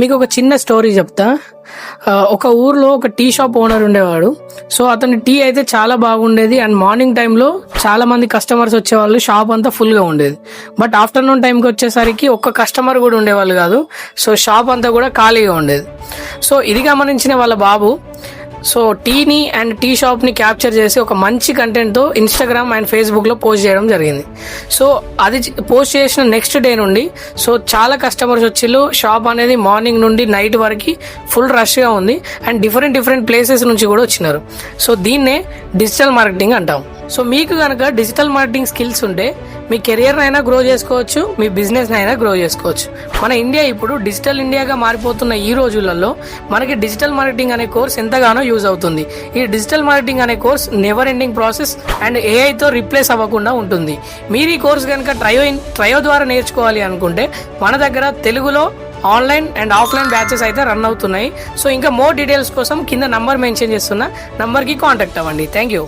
మీకు ఒక చిన్న స్టోరీ చెప్తా. ఒక ఊర్లో ఒక టీ షాప్ ఓనర్ ఉండేవాడు. సో అతని టీ అయితే చాలా బాగుండేది అండ్ మార్నింగ్ టైంలో చాలా మంది కస్టమర్స్ వచ్చేవాళ్ళు, షాప్ అంతా ఫుల్గా ఉండేది. బట్ ఆఫ్టర్నూన్ టైంకి వచ్చేసరికి ఒక్క కస్టమర్ కూడా ఉండేవాళ్ళు కాదు. సో షాప్ అంతా కూడా ఖాళీగా ఉండేది. సో ఇది గమనించిన వాళ్ళ బాబు సో టీని అండ్ టీ షాప్ని క్యాప్చర్ చేసి ఒక మంచి కంటెంట్తో ఇన్స్టాగ్రామ్ అండ్ ఫేస్బుక్లో పోస్ట్ చేయడం జరిగింది. సో అది పోస్ట్ చేసిన నెక్స్ట్ డే నుండి సో చాలా కస్టమర్స్ వచ్చిళ్ళు. షాప్ అనేది మార్నింగ్ నుండి నైట్ వరకు ఫుల్ రష్గా ఉంది అండ్ డిఫరెంట్ ప్లేసెస్ నుంచి కూడా వచ్చినారు. సో దీన్నే డిజిటల్ మార్కెటింగ్ అంటాం. సో మీకు కనుక డిజిటల్ మార్కెటింగ్ స్కిల్స్ ఉంటే మీ కెరియర్ అయినా గ్రో చేసుకోవచ్చు, మీ బిజినెస్ అయినా గ్రో చేసుకోవచ్చు. మన ఇండియా ఇప్పుడు డిజిటల్ ఇండియాగా మారిపోతున్న ఈ రోజులలో మనకి డిజిటల్ మార్కెటింగ్ అనే కోర్స్ ఎంతగానో యూజ్ అవుతుంది. ఈ డిజిటల్ మార్కెటింగ్ అనే course never ending process and ఏఐతో రిప్లేస్ అవ్వకుండా ఉంటుంది. మీరు ఈ కోర్స్ కనుక ట్రయో ద్వారా నేర్చుకోవాలి అనుకుంటే మన దగ్గర తెలుగులో ఆన్లైన్ అండ్ ఆఫ్లైన్ బ్యాచెస్ అయితే రన్ అవుతున్నాయి. సో ఇంకా మోర్ డీటెయిల్స్ కోసం కింద నంబర్ మెన్షన్ చేస్తున్న నంబర్కి కాంటాక్ట్ అవ్వండి. Thank you.